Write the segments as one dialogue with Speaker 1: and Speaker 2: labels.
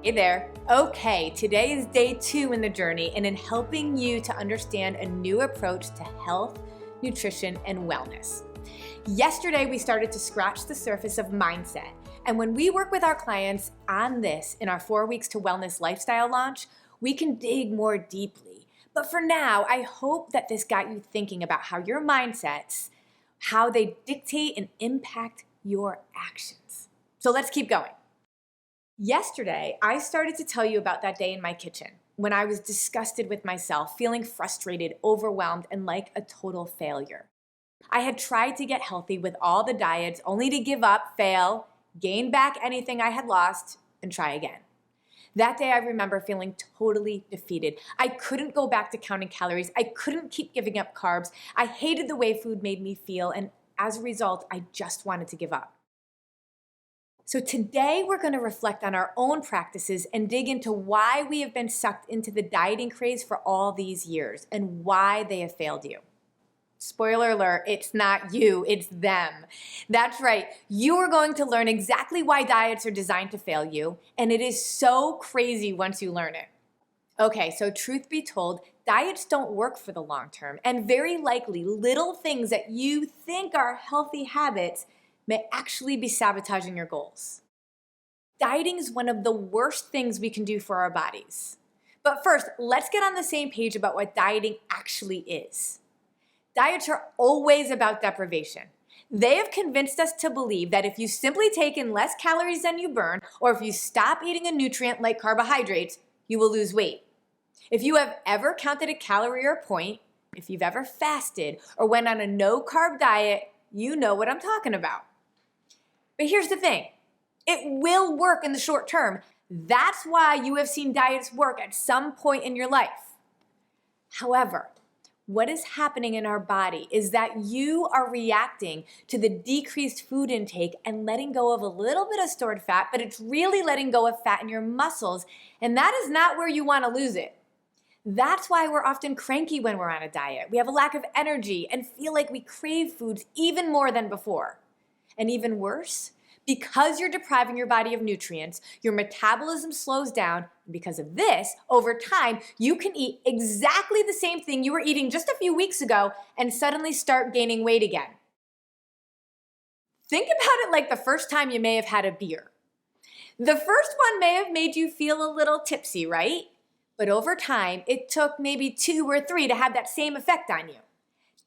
Speaker 1: Hey there. Okay, today is day 2 in the journey and in helping you to understand a new approach to health, nutrition, and wellness. Yesterday, we started to scratch the surface of mindset. And when we work with our clients on this in our 4 Weeks to Wellness lifestyle launch, we can dig more deeply. But for now, I hope that this got you thinking about how your mindsets, how they dictate and impact your actions. So let's keep going. Yesterday, I started to tell you about that day in my kitchen when I was disgusted with myself, feeling frustrated, overwhelmed, and like a total failure. I had tried to get healthy with all the diets only to give up, fail, gain back anything I had lost, and try again. That day, I remember feeling totally defeated. I couldn't go back to counting calories. I couldn't keep giving up carbs. I hated the way food made me feel, and as a result, I just wanted to give up. So today we're going to reflect on our own practices and dig into why we have been sucked into the dieting craze for all these years and why they have failed you. Spoiler alert, it's not you, it's them. That's right, you are going to learn exactly why diets are designed to fail you, and it is so crazy once you learn it. Okay, so truth be told, diets don't work for the long term, and very likely little things that you think are healthy habits may actually be sabotaging your goals. Dieting is one of the worst things we can do for our bodies. But first, let's get on the same page about what dieting actually is. Diets are always about deprivation. They have convinced us to believe that if you simply take in less calories than you burn, or if you stop eating a nutrient like carbohydrates, you will lose weight. If you have ever counted a calorie or a point, if you've ever fasted or went on a no-carb diet, you know what I'm talking about. But here's the thing, it will work in the short term. That's why you have seen diets work at some point in your life. However, what is happening in our body is that you are reacting to the decreased food intake and letting go of a little bit of stored fat, but it's really letting go of fat in your muscles, and that is not where you want to lose it. That's why we're often cranky when we're on a diet. We have a lack of energy and feel like we crave foods even more than before. And even worse, because you're depriving your body of nutrients, your metabolism slows down. And because of this, over time, you can eat exactly the same thing you were eating just a few weeks ago and suddenly start gaining weight again. Think about it like the first time you may have had a beer. The first one may have made you feel a little tipsy, right? But over time, it took maybe 2 or 3 to have that same effect on you.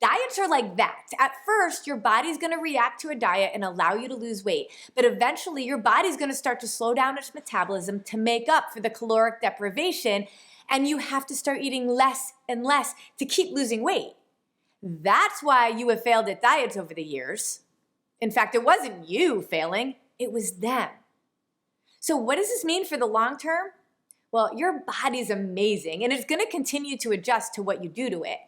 Speaker 1: Diets are like that. At first, your body's going to react to a diet and allow you to lose weight. But eventually, your body's going to start to slow down its metabolism to make up for the caloric deprivation, and you have to start eating less and less to keep losing weight. That's why you have failed at diets over the years. In fact, it wasn't you failing, it was them. So what does this mean for the long term? Well, your body's amazing, and it's going to continue to adjust to what you do to it.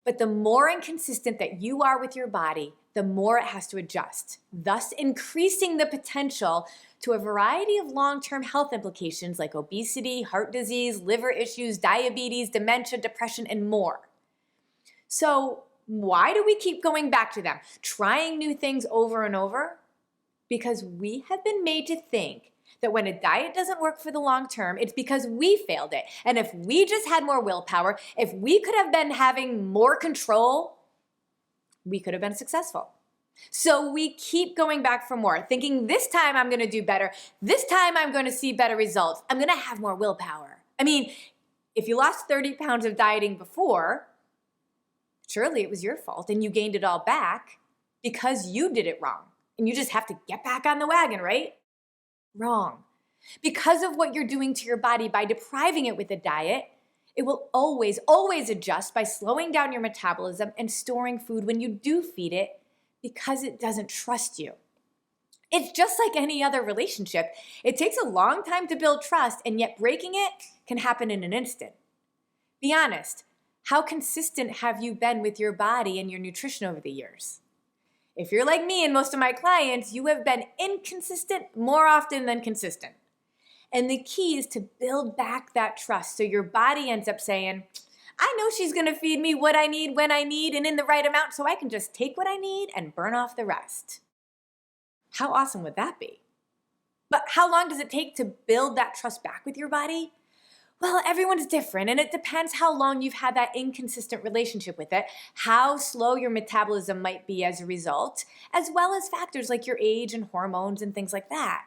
Speaker 1: But the more inconsistent that you are with your body, the more it has to adjust, thus increasing the potential to a variety of long-term health implications like obesity, heart disease, liver issues, diabetes, dementia, depression, and more. So why do we keep going back to them, trying new things over and over? Because we have been made to think that when a diet doesn't work for the long term, it's because we failed it. And if we just had more willpower, if we could have been having more control, we could have been successful. So we keep going back for more, thinking this time I'm going to do better. This time I'm going to see better results. I'm going to have more willpower. I mean, if you lost 30 pounds of dieting before, surely it was your fault and you gained it all back because you did it wrong. And you just have to get back on the wagon, right? Wrong. Because of what you're doing to your body by depriving it with a diet, it will always adjust by slowing down your metabolism and storing food when you do feed it because it doesn't trust you. It's just like any other relationship. It takes a long time to build trust, and yet breaking it can happen in an instant. Be honest, how consistent have you been with your body and your nutrition over the years? If you're like me and most of my clients, you have been inconsistent more often than consistent. And the key is to build back that trust so your body ends up saying, I know she's going to feed me what I need, when I need, and in the right amount, so I can just take what I need and burn off the rest. How awesome would that be? But how long does it take to build that trust back with your body? Well, everyone's different, and it depends how long you've had that inconsistent relationship with it, how slow your metabolism might be as a result, as well as factors like your age and hormones and things like that.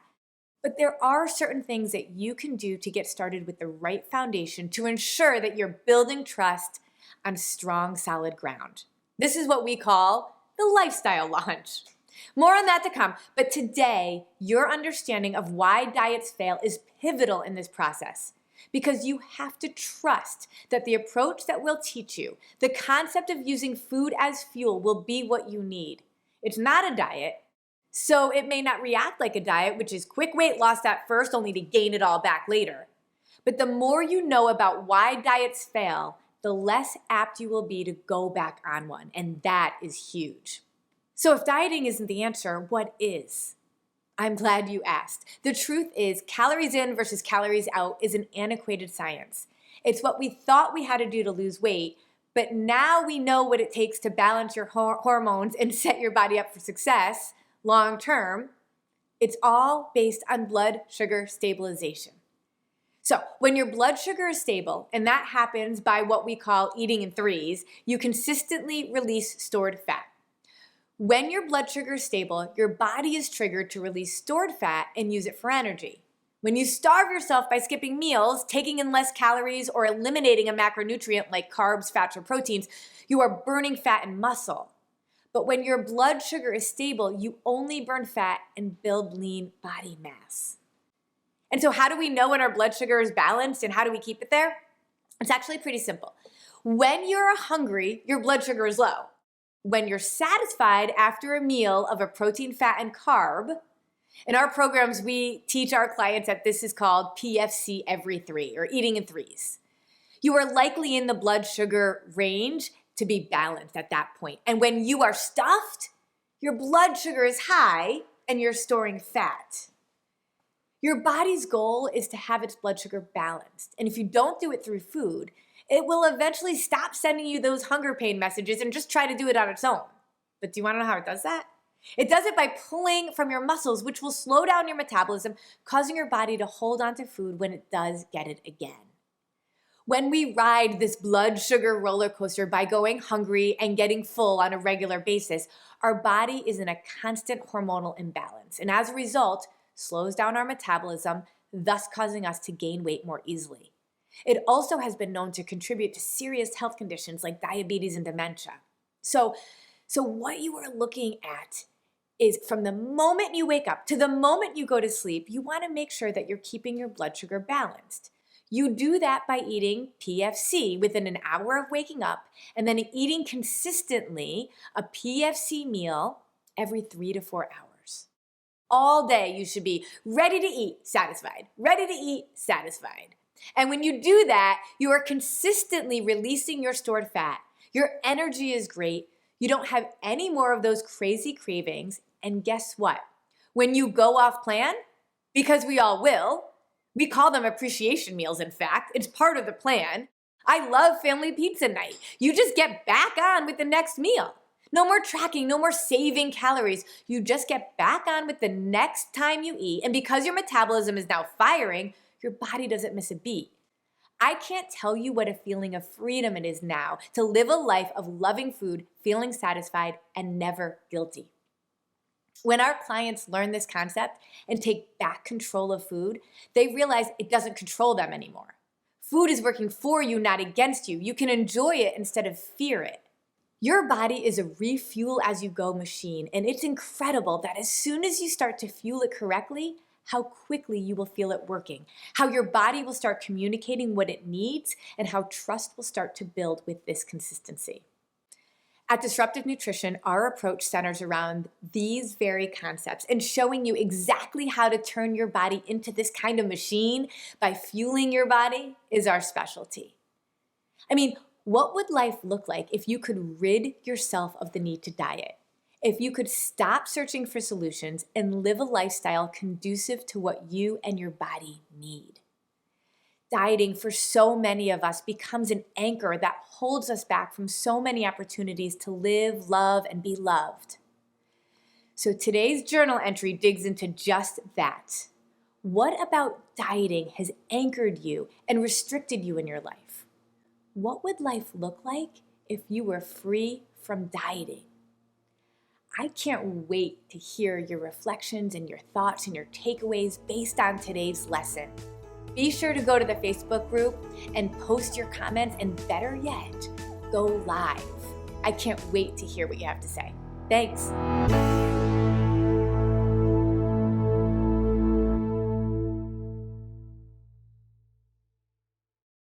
Speaker 1: But there are certain things that you can do to get started with the right foundation to ensure that you're building trust on strong, solid ground. This is what we call the lifestyle launch. More on that to come, but today, your understanding of why diets fail is pivotal in this process. Because you have to trust that the approach that we'll teach you, the concept of using food as fuel, will be what you need. It's not a diet, so it may not react like a diet, which is quick weight loss at first only to gain it all back later. But the more you know about why diets fail, the less apt you will be to go back on one, and that is huge. So if dieting isn't the answer, what is? I'm glad you asked. The truth is, calories in versus calories out is an antiquated science. It's what we thought we had to do to lose weight, but now we know what it takes to balance your hormones and set your body up for success long term. It's all based on blood sugar stabilization. So when your blood sugar is stable, and that happens by what we call eating in threes, you consistently release stored fat. When your blood sugar is stable, your body is triggered to release stored fat and use it for energy. When you starve yourself by skipping meals, taking in less calories, or eliminating a macronutrient like carbs, fats, or proteins, you are burning fat and muscle. But when your blood sugar is stable, you only burn fat and build lean body mass. And so how do we know when our blood sugar is balanced and how do we keep it there? It's actually pretty simple. When you're hungry, your blood sugar is low. When you're satisfied after a meal of a protein, fat, and carb, in our programs, we teach our clients that this is called PFC every three, or eating in threes. You are likely in the blood sugar range to be balanced at that point. And when you are stuffed, your blood sugar is high and you're storing fat. Your body's goal is to have its blood sugar balanced. And if you don't do it through food, it will eventually stop sending you those hunger pain messages and just try to do it on its own. But do you want to know how it does that? It does it by pulling from your muscles, which will slow down your metabolism, causing your body to hold on to food when it does get it again. When we ride this blood sugar roller coaster by going hungry and getting full on a regular basis, our body is in a constant hormonal imbalance, and as a result, slows down our metabolism, thus causing us to gain weight more easily. It also has been known to contribute to serious health conditions like diabetes and dementia. So what you are looking at is from the moment you wake up to the moment you go to sleep, you want to make sure that you're keeping your blood sugar balanced. You do that by eating PFC within an hour of waking up and then eating consistently a PFC meal every 3 to 4 hours. All day you should be ready to eat, satisfied, ready to eat, satisfied. And when you do that, you are consistently releasing your stored fat. Your energy is great. You don't have any more of those crazy cravings. And guess what? When you go off plan, because we all will, we call them appreciation meals, in fact. It's part of the plan. I love family pizza night. You just get back on with the next meal. No more tracking, no more saving calories. You just get back on with the next time you eat. And because your metabolism is now firing, your body doesn't miss a beat. I can't tell you what a feeling of freedom it is now to live a life of loving food, feeling satisfied, and never guilty. When our clients learn this concept and take back control of food, they realize it doesn't control them anymore. Food is working for you, not against you. You can enjoy it instead of fear it. Your body is a refuel as you go machine, and it's incredible that as soon as you start to fuel it correctly, how quickly you will feel it working, how your body will start communicating what it needs, and how trust will start to build with this consistency. At Disruptive Nutrition, our approach centers around these very concepts and showing you exactly how to turn your body into this kind of machine by fueling your body is our specialty. I mean, what would life look like if you could rid yourself of the need to diet? If you could stop searching for solutions and live a lifestyle conducive to what you and your body need? Dieting for so many of us becomes an anchor that holds us back from so many opportunities to live, love, and be loved. So today's journal entry digs into just that. What about dieting has anchored you and restricted you in your life? What would life look like if you were free from dieting? I can't wait to hear your reflections and your thoughts and your takeaways based on today's lesson. Be sure to go to the Facebook group and post your comments, and better yet, go live. I can't wait to hear what you have to say. Thanks.